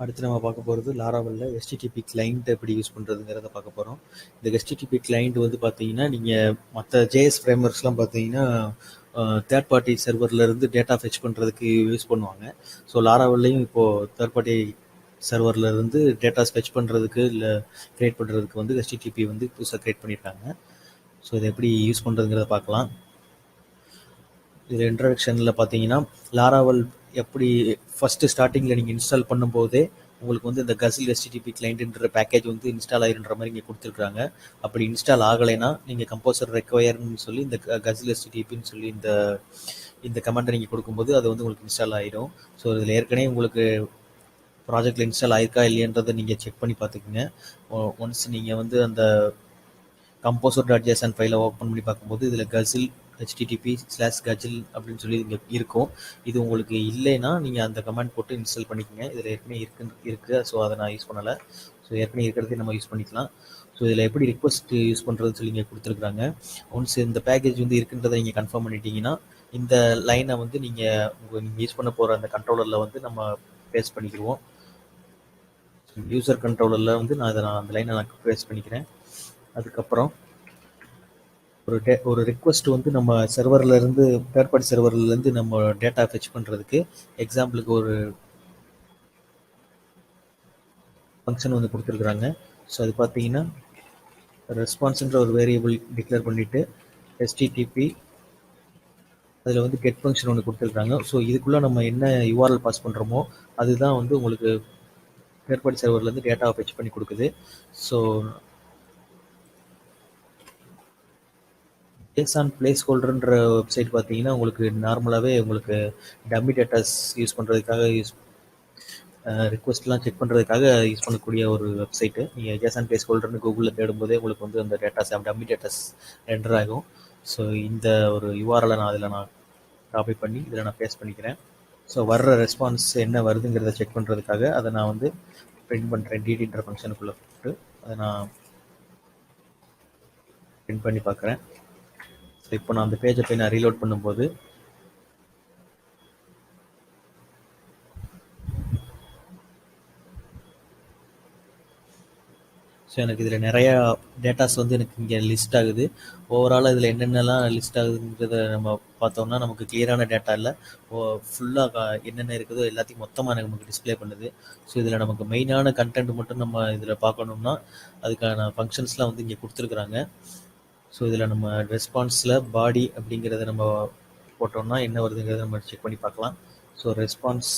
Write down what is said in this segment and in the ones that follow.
அடுத்து நம்ம பார்க்க போகிறது லாராவெல்ல HTTP கிளைண்ட் எப்படி யூஸ் பண்ணுறதுங்கிறத பார்க்க போகிறோம். இந்த HTTP கிளைண்ட் வந்து பார்த்தீங்கன்னா, நீங்கள் மற்ற ஜேஎஸ் ஃப்ரேம்வொர்க்ஸ்லாம் பார்த்தீங்கன்னா தேர்ட் பார்ட்டி சர்வர்லேருந்து டேட்டா ஃபெச் பண்ணுறதுக்கு யூஸ் பண்ணுவாங்க. ஸோ லாராவெல்லையும் இப்போது தேர்ட் பார்ட்டி சர்வர்லேருந்து டேட்டாஸ் ஃபெச் பண்ணுறதுக்கு இல்லை க்ரியேட் பண்ணுறதுக்கு வந்து HTTP வந்து புதுசாக க்ரியேட் பண்ணியிருக்காங்க. ஸோ இதை எப்படி யூஸ் பண்ணுறதுங்கிறத பார்க்கலாம். இதில் இன்ட்ரடக்ஷனில் பார்த்தீங்கன்னா லாராவெல் எப்படி ஃபஸ்ட்டு ஸ்டார்டிங்கில் நீங்கள் இன்ஸ்டால் பண்ணும்போதே உங்களுக்கு வந்து இந்த கசில் HTTP கிளைண்ட்ன்ற பேக்கேஜ் வந்து இன்ஸ்டால் ஆகிருன்ற மாதிரி இங்கே கொடுத்துருக்காங்க. அப்படி இன்ஸ்டால் ஆகலைன்னா நீங்கள் கம்போசர் ரெக்வயர்னு சொல்லி இந்த கசில் HTTPன்னு சொல்லி இந்த கமெண்ட்டை நீங்கள் கொடுக்கும்போது அது வந்து உங்களுக்கு இன்ஸ்டால் ஆகிடும். ஸோ இதில் ஏற்கனவே உங்களுக்கு ப்ராஜெக்டில் இன்ஸ்டால் ஆயிருக்கா இல்லையன்றதை நீங்கள் செக் பண்ணி பார்த்துக்குங்க. ஒன்ஸ் நீங்கள் வந்து அந்த composer.json ஃபைலை ஓப்பன் பண்ணி பார்க்கும்போது இதில் கசில் http/gazil அப்படின்னு சொல்லி இங்கே இருக்கும். இது உங்களுக்கு இல்லைன்னா நீங்கள் அந்த கமெண்ட் போட்டு இன்ஸ்டால் பண்ணிக்கோங்க. இதில் ஏற்கனவே இருக்குது. ஸோ அதை நான் யூஸ் பண்ணலை. ஸோ ஏற்கனவே இருக்கிறதே நம்ம யூஸ் பண்ணிக்கலாம். ஸோ இதில் எப்படி ரிக்வஸ்ட் யூஸ் பண்ணுறதுன்னு சொல்லி இங்கே கொடுத்துருக்குறாங்க. ஒன்ஸ் இந்த பேக்கேஜ் வந்து இருக்குன்றதை நீங்கள் கன்ஃபார்ம் பண்ணிட்டீங்கன்னா இந்த லைனை வந்து நீங்கள் யூஸ் பண்ண போகிற அந்த கண்ட்ரோலரில் வந்து நம்ம பேஸ்ட் பண்ணிக்கிடுவோம். யூசர் கண்ட்ரோலரில் வந்து நான் அந்த லைனை நான் பேஸ்ட் பண்ணிக்கிறேன். அதுக்கப்புறம் ஒரு ரிக்வஸ்ட் வந்து நம்ம சர்வர்லேருந்து தேர்ட் பார்ட்டி சர்வர்லேருந்து நம்ம டேட்டா ஃபெச் பண்ணுறதுக்கு எக்ஸாம்பிளுக்கு ஒரு ஃபங்க்ஷன் வந்து கொடுத்துருக்குறாங்க. ஸோ அது பார்த்தீங்கன்னா ரெஸ்பான்ஸுன்ற ஒரு வேரியபிள் டிக்ளேர் பண்ணிவிட்டு HTTP அதில் வந்து கெட் ஃபங்க்ஷன் ஒன்று கொடுத்துருக்காங்க. ஸோ இதுக்குள்ளே நம்ம என்ன URL பாஸ் பண்ணுறோமோ அதுதான் வந்து உங்களுக்கு தேர்ட் பார்ட்டி சர்வர்லேருந்து டேட்டாவை ஃபெச் பண்ணி கொடுக்குது. ஸோ ஜேசான் பிளேஸ் ஹோல்டர்ன்ற வெப்சைட் பார்த்தீங்கன்னா உங்களுக்கு நார்மலாகவே உங்களுக்கு டம்மி டேட்டாஸ் யூஸ் பண்ணுறதுக்காக ரிக்வஸ்ட்லாம் செக் பண்ணுறதுக்காக யூஸ் பண்ணக்கூடிய ஒரு வெப்சைட்டு. நீங்கள் ஜேசான் பிளேஸ் ஹோல்டர்னு கூகுளில் தேடும்போதே உங்களுக்கு வந்து அந்த டேட்டாஸ் டம்மி டேட்டாஸ் ரெண்டர் ஆகும். ஸோ இந்த ஒரு URL நான் காப்பி பண்ணி இதில் நான் பேஸ்ட் பண்ணிக்கிறேன். ஸோ வர்ற ரெஸ்பான்ஸ் என்ன வருதுங்கிறத செக் பண்ணுறதுக்காக அதை நான் வந்து பிரிண்ட் பண்ணுறேன். டிடின்ற ஃபங்க்ஷனுக்குள்ளே போட்டு அதை நான் பிரிண்ட் பண்ணி பார்க்குறேன். ஸோ இப்போ நான் அந்த பேஜை போய் நான் ரீலோட் பண்ணும்போது ஸோ எனக்கு இதில் நிறையா டேட்டாஸ் வந்து எனக்கு இங்கே லிஸ்ட் ஆகுது. ஓவராலாக இதில் என்னென்னலாம் லிஸ்ட் ஆகுதுங்கிறத நம்ம பார்த்தோம்னா நமக்கு கிளியரான டேட்டா இல்லை. ஃபுல்லாக என்னென்ன இருக்குதோ எல்லாத்தையும் மொத்தமாக நமக்கு டிஸ்பிளே பண்ணுது. ஸோ இதில் நமக்கு மெயினான கண்டென்ட் மட்டும் நம்ம இதில் பார்க்கணும்னா அதுக்கான ஃபங்க்ஷன்ஸ்லாம் வந்து இங்கே கொடுத்துருக்குறாங்க. ஸோ இதில் நம்ம ரெஸ்பான்ஸில் பாடி அப்படிங்கிறத நம்ம போட்டோம்னா என்ன வருதுங்கிறத நம்ம செக் பண்ணி பார்க்கலாம். ஸோ ரெஸ்பான்ஸ்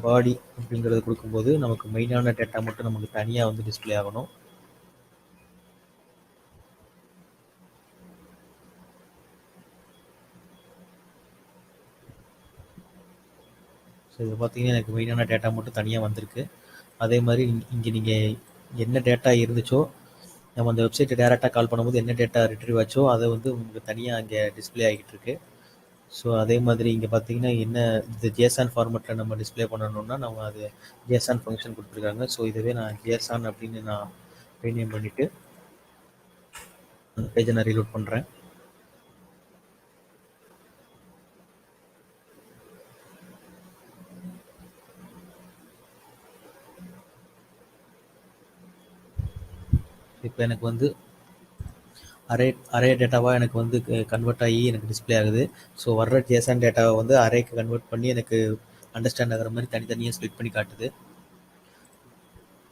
பாடி அப்படிங்கிறத கொடுக்கும்போது நமக்கு மெயினான டேட்டா மட்டும் நமக்கு தனியாக வந்து டிஸ்பிளே ஆகணும். ஸோ இதை பார்த்தீங்கன்னா எனக்கு மெயினான டேட்டா மட்டும் தனியாக வந்திருக்கு. அதே மாதிரி இங்கே நீங்கள் என்ன டேட்டா இருந்துச்சோ நம்ம அந்த வெப்சைட்டை டேரெக்டாக கால் பண்ணும்போது என்ன டேட்டா ரிட்ரீவ் ஆச்சோ அதை வந்து உங்களுக்கு தனியாக அங்கே டிஸ்பிளே ஆகிட்டு இருக்கு. ஸோ அதே மாதிரி இங்கே பார்த்தீங்கன்னா என்ன இந்த ஜேசான் ஃபார்மெட்டில் நம்ம டிஸ்பிளே பண்ணணும்னா நம்ம அது ஜேசான் ஃபங்க்ஷன் கொடுத்துருக்காங்க. ஸோ இதுவே நான் ஜேசான் அப்படின்னு நான் ரீநேம் பண்ணிவிட்டு அந்த பேஜை நான் ரீலோட் பண்ணுறேன். இப்போ எனக்கு வந்து அரே டேட்டாவாக எனக்கு வந்து கன்வெர்ட் ஆகி எனக்கு டிஸ்பிளே ஆகுது. ஸோ வர்ற ஜேசான் டேட்டாவை வந்து அரேக்கு கன்வெர்ட் பண்ணி எனக்கு அண்டர்ஸ்டாண்ட் ஆகிற மாதிரி தனித்தனியாக ஸ்ப்ளிட் பண்ணி காட்டுது.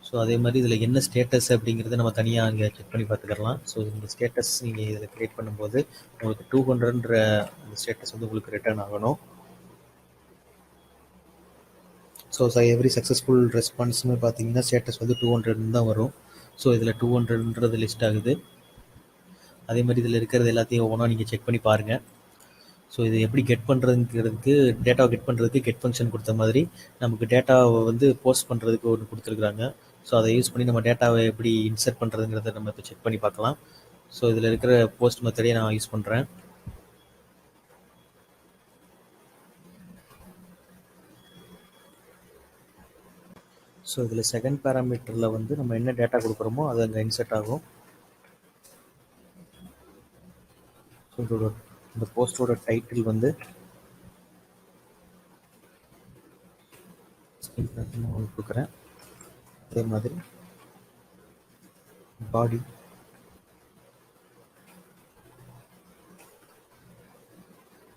ஸோ அதே மாதிரி இதில் என்ன ஸ்டேட்டஸ் அப்படிங்கிறத நம்ம தனியாக அங்கே செக் பண்ணி பார்த்துக்கலாம். ஸோ இந்த ஸ்டேட்டஸ் நீங்கள் இதில் க்ரியேட் பண்ணும்போது உங்களுக்கு 200ன்ற அந்த ஸ்டேட்டஸ் வந்து உங்களுக்கு ரிட்டர்ன் ஆகணும். ஸோ எவ்ரி சக்ஸஸ்ஃபுல் ரெஸ்பான்ஸ்னு பார்த்தீங்கன்னா ஸ்டேட்டஸ் வந்து 200 தான் வரும். ஸோ இதில் 200ன்றது லிஸ்ட் ஆகுது. அதே மாதிரி இதில் இருக்கிறது எல்லாத்தையும் ஒவ்வொன்றா நீங்கள் செக் பண்ணி பாருங்கள். ஸோ இது எப்படி கெட் பண்ணுறதுங்கிறதுக்கு டேட்டாவை கெட் பண்ணுறதுக்கு கெட் ஃபங்க்ஷன் கொடுத்த மாதிரி நமக்கு டேட்டாவை வந்து போஸ்ட் பண்ணுறதுக்கு ஒன்று கொடுத்துருக்குறாங்க. ஸோ அதை யூஸ் பண்ணி நம்ம டேட்டாவை எப்படி இன்சர்ட் பண்ணுறதுங்கிறத நம்ம இப்போ செக் பண்ணி பார்க்கலாம். ஸோ இதில் இருக்கிற போஸ்ட் மெத்தடையே நான் யூஸ் பண்ணுறேன். ஸோ இதில் செகண்ட் பேராமீட்டரில் வந்து நம்ம என்ன டேட்டா கொடுக்குறோமோ அது அங்கே இன்சர்ட் ஆகும். ஸோ இந்த போஸ்டோட டைட்டில் வந்து ஒன்று கொடுக்குறேன். அதே மாதிரி பாடி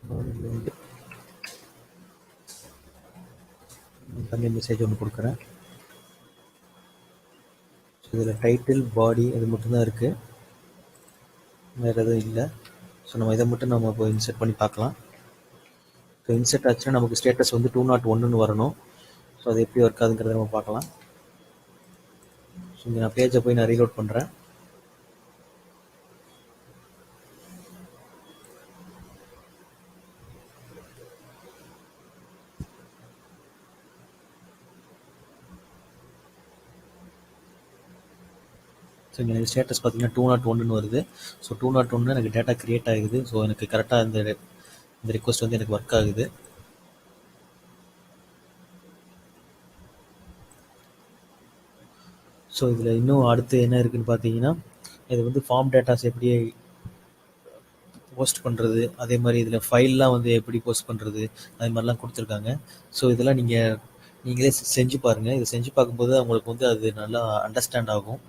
வந்து தனி மெசேஜ் ஒன்று கொடுக்குறேன். இதில் டைட்டில் பாடி அது மட்டும்தான் இருக்குது, வேறு எதுவும் இல்லை. ஸோ நம்ம இதை மட்டும் நம்ம இப்போ இன்செர்ட் பண்ணி பார்க்கலாம். ஸோ இன்செர்ட் ஆச்சுன்னா நமக்கு ஸ்டேட்டஸ் வந்து 201 வரணும். ஸோ அது எப்படி ஒர்க் ஆகுதுங்கிறத நம்ம பார்க்கலாம். ஸோ இங்கே நான் பேஜை போய் நான் ரீலோட் பண்ணுறேன். ஸோ இங்கே எனக்கு ஸ்டேட்டஸ் பார்த்தீங்கன்னா 201 வருது. ஸோ 201 எனக்கு டேட்டா க்ரியேட் ஆகுது. ஸோ எனக்கு கரெக்டாக இந்த ரிக்வஸ்ட் வந்து எனக்கு ஒர்க் ஆகுது. ஸோ இதில் இன்னும் அடுத்து என்ன இருக்குதுன்னு பார்த்தீங்கன்னா, இது வந்து ஃபார்ம் டேட்டாஸ் எப்படி போஸ்ட் பண்ணுறது, அதே மாதிரி இதில் ஃபைல்லாம் வந்து எப்படி போஸ்ட் பண்ணுறது, அது மாதிரிலாம் கொடுத்துருக்காங்க. ஸோ இதெல்லாம் நீங்களே செஞ்சு பாருங்கள். இதை செஞ்சு பார்க்கும்போது அவங்களுக்கு வந்து அது நல்லா அண்டர்ஸ்டாண்ட் ஆகும்.